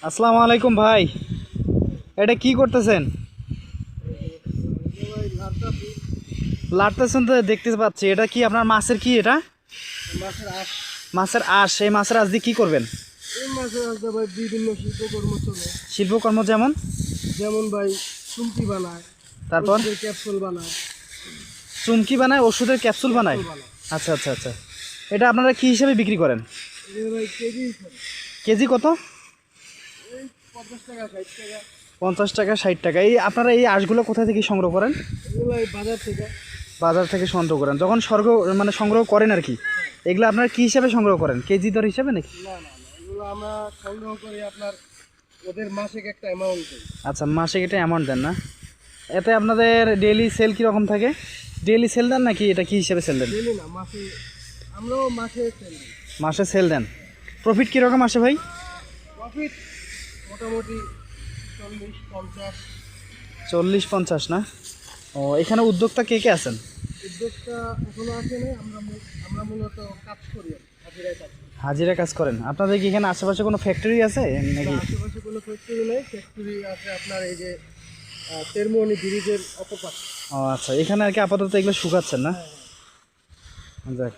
আসসালামু আলাইকুম ভাই, এটা কি করতেছেন? লাড়তেছেন তো দেখতে পাচ্ছি। এটা কি আপনার মাছের কি এটা? মাছের আঁশ। এই মাছের আঁশ দিয়ে কি করবেন? ভাই বিভিন্ন শিল্পকর্ম চলে। শিল্পকর্ম যেমন? যেমন ভাই চুমকি বানায়, তারপর ক্যাপসুল বানায়। চুমকি বানায়, ওষুধের ক্যাপসুল বানায়। আচ্ছা আচ্ছা আচ্ছা। এটা আপনারা কি হিসেবে বিক্রি করেন? ভাই কেজি কেজি কত? এই 50 টাকা 60 টাকা। 50 টাকা 60 টাকা। এই আপনারা এই আঁশগুলো কোথা থেকে সংগ্রহ করেন? এগুলো এই বাজার থেকে। বাজার থেকে সংগ্রহ করেন। যখন সংগ্রহ করেন আর কি, এগুলো আপনারা কি হিসাবে সংগ্রহ করেন? কেজি দর হিসাবে নাকি? না, এগুলো আমরা সংগ্রহ করি আপনার ওদের মাসিক একটা অ্যামাউন্ট দেই। আচ্ছা, মাসে এটা অ্যামাউন্ট দেন না? এতে আপনাদের ডেইলি সেল কীরকম থাকে? ডেইলি সেল দেন নাকি এটা কি হিসেবে সেল দেন? ডেইলি না, মাসে। আমরাও মাসে সেল দিই। মাসে সেল দেন। প্রফিট কীরকম আসে ভাই? প্রফিট মোটামুটি 40-50। 40-50 না? ও, এখানে উদ্যোক্তা কে কে আছেন? উদ্যোগটা এখনো আসে নাই। আমরা মূলত কাজ করি, হাজিরায় কাজ করি। হাজিরা কাজ করেন। আপনাদের কি এখানে আশেপাশে কোনো ফ্যাক্টরি আছে নাকি? আশেপাশে কোনো ফ্যাক্টরি নেই। ফ্যাক্টরি আছে আপনার এই যে তেরমোহনী ব্রিজের অপর পাশে। ও আচ্ছা, এখানে আর কি আপাতত এগুলো শুকাচ্ছেন না? যাক।